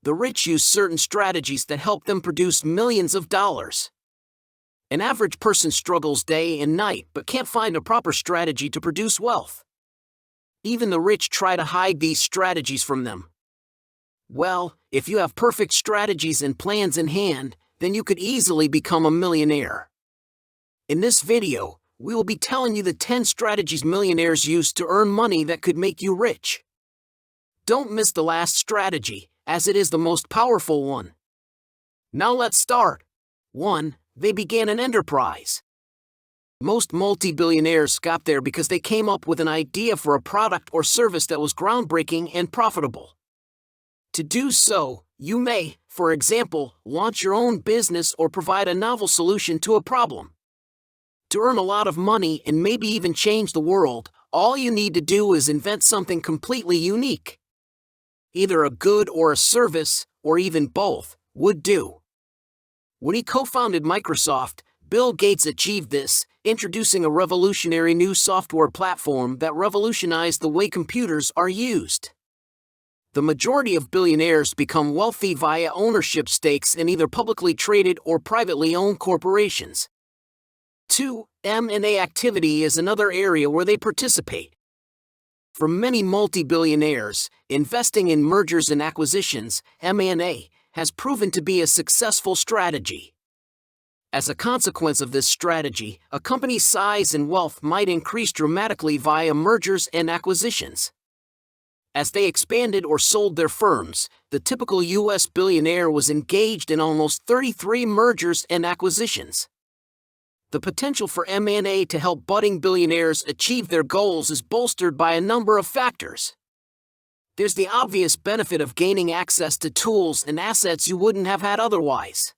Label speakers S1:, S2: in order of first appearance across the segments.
S1: The rich use certain strategies that help them produce millions of dollars. An average person struggles day and night but can't find a proper strategy to produce wealth. Even the rich try to hide these strategies from them. Well, if you have perfect strategies and plans in hand, then you could easily become a millionaire. In this video, we will be telling you the 10 strategies millionaires use to earn money that could make you rich. Don't miss the last strategy, as it is the most powerful one. Now let's start. 1. They began an enterprise. Most multi-billionaires got there because they came up with an idea for a product or service that was groundbreaking and profitable. To do so, you may, for example, launch your own business or provide a novel solution to a problem. To earn a lot of money and maybe even change the world, all you need to do is invent something completely unique. Either a good or a service, or even both, would do. When he co-founded Microsoft, Bill Gates achieved this, introducing a revolutionary new software platform that revolutionized the way computers are used. The majority of billionaires become wealthy via ownership stakes in either publicly traded or privately owned corporations. 2. M&A activity is another area where they participate. For many multi-billionaires, investing in mergers and acquisitions, M&A, has proven to be a successful strategy. As a consequence of this strategy, a company's size and wealth might increase dramatically via mergers and acquisitions. As they expanded or sold their firms, the typical U.S. billionaire was engaged in almost 33 mergers and acquisitions. The potential for M&A to help budding billionaires achieve their goals is bolstered by a number of factors. There's the obvious benefit of gaining access to tools and assets you wouldn't have had otherwise.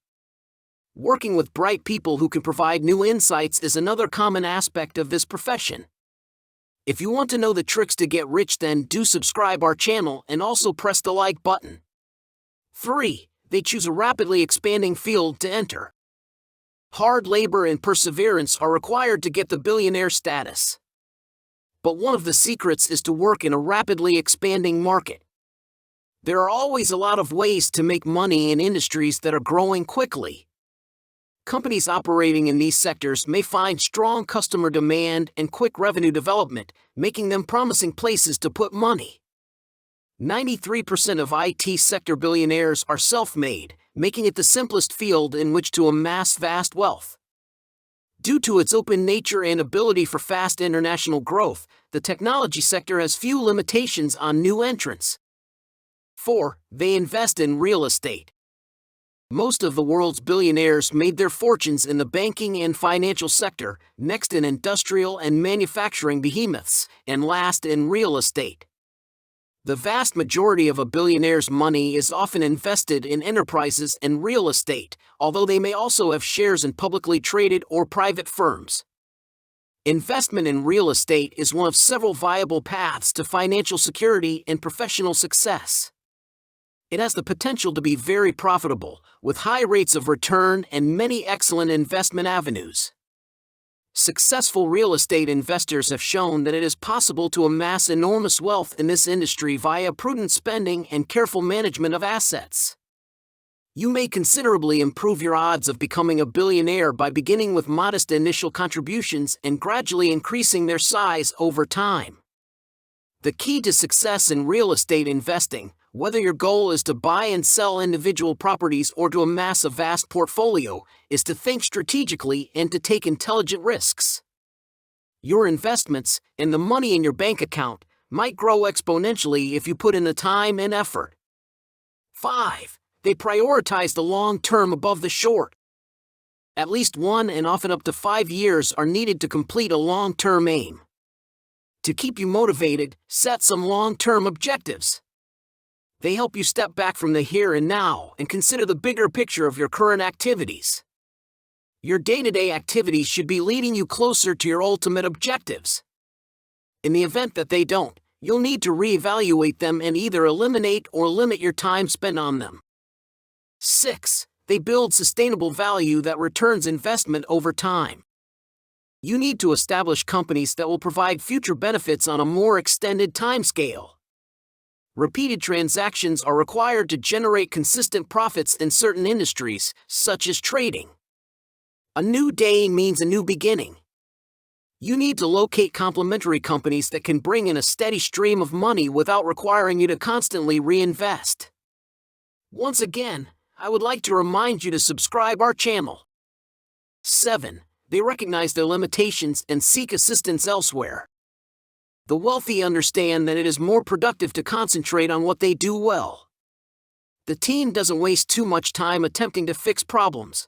S1: Working with bright people who can provide new insights is another common aspect of this profession. If you want to know the tricks to get rich, then do subscribe our channel and also press the like button. 3. They choose a rapidly expanding field to enter. Hard labor and perseverance are required to get the billionaire status. But one of the secrets is to work in a rapidly expanding market. There are always a lot of ways to make money in industries that are growing quickly. Companies operating in these sectors may find strong customer demand and quick revenue development, making them promising places to put money. 93% of IT sector billionaires are self-made, making it the simplest field in which to amass vast wealth. Due to its open nature and ability for fast international growth, the technology sector has few limitations on new entrants. 4. They invest in real estate. Most of the world's billionaires made their fortunes in the banking and financial sector, next in industrial and manufacturing behemoths, and last in real estate. The vast majority of a billionaire's money is often invested in enterprises and real estate, although they may also have shares in publicly traded or private firms. Investment in real estate is one of several viable paths to financial security and professional success. It has the potential to be very profitable, with high rates of return and many excellent investment avenues. Successful real estate investors have shown that it is possible to amass enormous wealth in this industry via prudent spending and careful management of assets. You may considerably improve your odds of becoming a billionaire by beginning with modest initial contributions and gradually increasing their size over time. The key to success in real estate investing, whether your goal is to buy and sell individual properties or to amass a vast portfolio, is to think strategically and to take intelligent risks. Your investments, and the money in your bank account, might grow exponentially if you put in the time and effort. 5. They prioritize the long term above the short. At least 1 and often up to 5 years are needed to complete a long-term aim. To keep you motivated, set some long-term objectives. They help you step back from the here and now and consider the bigger picture of your current activities. Your day-to-day activities should be leading you closer to your ultimate objectives. In the event that they don't, you'll need to reevaluate them and either eliminate or limit your time spent on them. 6. They build sustainable value that returns investment over time. You need to establish companies that will provide future benefits on a more extended timescale. Repeated transactions are required to generate consistent profits in certain industries, such as trading. A new day means a new beginning. You need to locate complementary companies that can bring in a steady stream of money without requiring you to constantly reinvest. Once again, I would like to remind you to subscribe our channel. 7. They recognize their limitations and seek assistance elsewhere. The wealthy understand that it is more productive to concentrate on what they do well. The team doesn't waste too much time attempting to fix problems.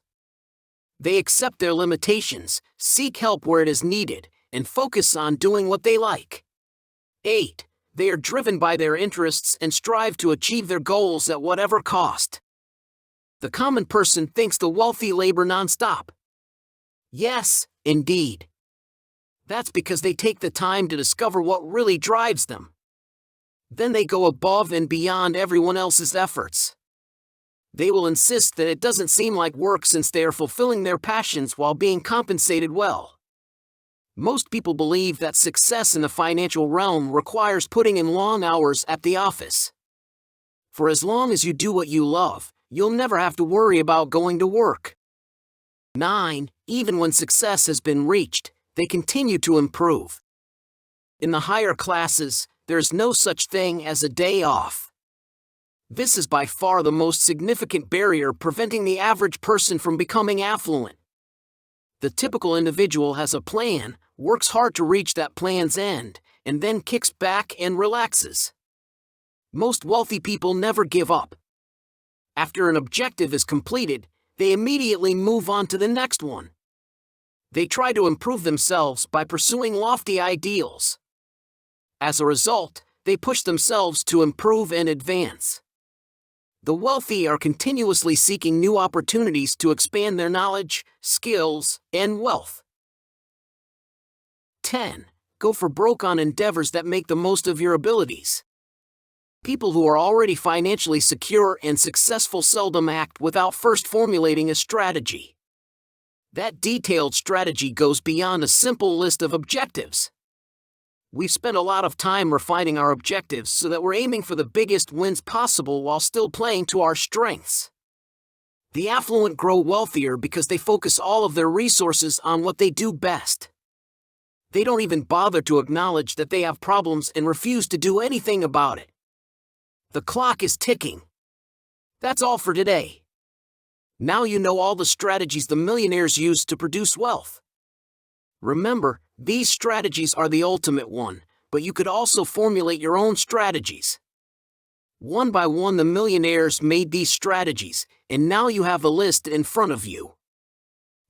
S1: They accept their limitations, seek help where it is needed, and focus on doing what they like. 8. They are driven by their interests and strive to achieve their goals at whatever cost. The common person thinks the wealthy labor nonstop. Yes, indeed. That's because they take the time to discover what really drives them. Then they go above and beyond everyone else's efforts. They will insist that it doesn't seem like work since they are fulfilling their passions while being compensated well. Most people believe that success in the financial realm requires putting in long hours at the office. For as long as you do what you love, you'll never have to worry about going to work. 9. Even when success has been reached, they continue to improve. In the higher classes, there's no such thing as a day off. This is by far the most significant barrier preventing the average person from becoming affluent. The typical individual has a plan, works hard to reach that plan's end, and then kicks back and relaxes. Most wealthy people never give up. After an objective is completed, they immediately move on to the next one. They try to improve themselves by pursuing lofty ideals. As a result, they push themselves to improve and advance. The wealthy are continuously seeking new opportunities to expand their knowledge, skills, and wealth. 10. Go for broke on endeavors that make the most of your abilities. People who are already financially secure and successful seldom act without first formulating a strategy. That detailed strategy goes beyond a simple list of objectives. We've spent a lot of time refining our objectives so that we're aiming for the biggest wins possible while still playing to our strengths. The affluent grow wealthier because they focus all of their resources on what they do best. They don't even bother to acknowledge that they have problems and refuse to do anything about it. The clock is ticking. That's all for today. Now you know all the strategies the millionaires use to produce wealth. Remember, these strategies are the ultimate one, but you could also formulate your own strategies. One by one, the millionaires made these strategies, and now you have the list in front of you.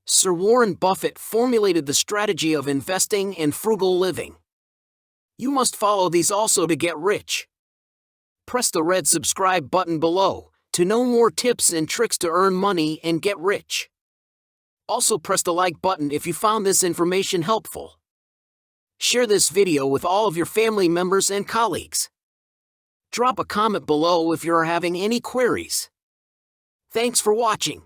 S1: Sir Warren Buffett formulated the strategy of investing and frugal living. You must follow these also to get rich. Press the red subscribe button below to know more tips and tricks to earn money and get rich. Also press the like button if you found this information helpful. Share this video with all of your family members and colleagues. Drop a comment below if you are having any queries. Thanks for watching.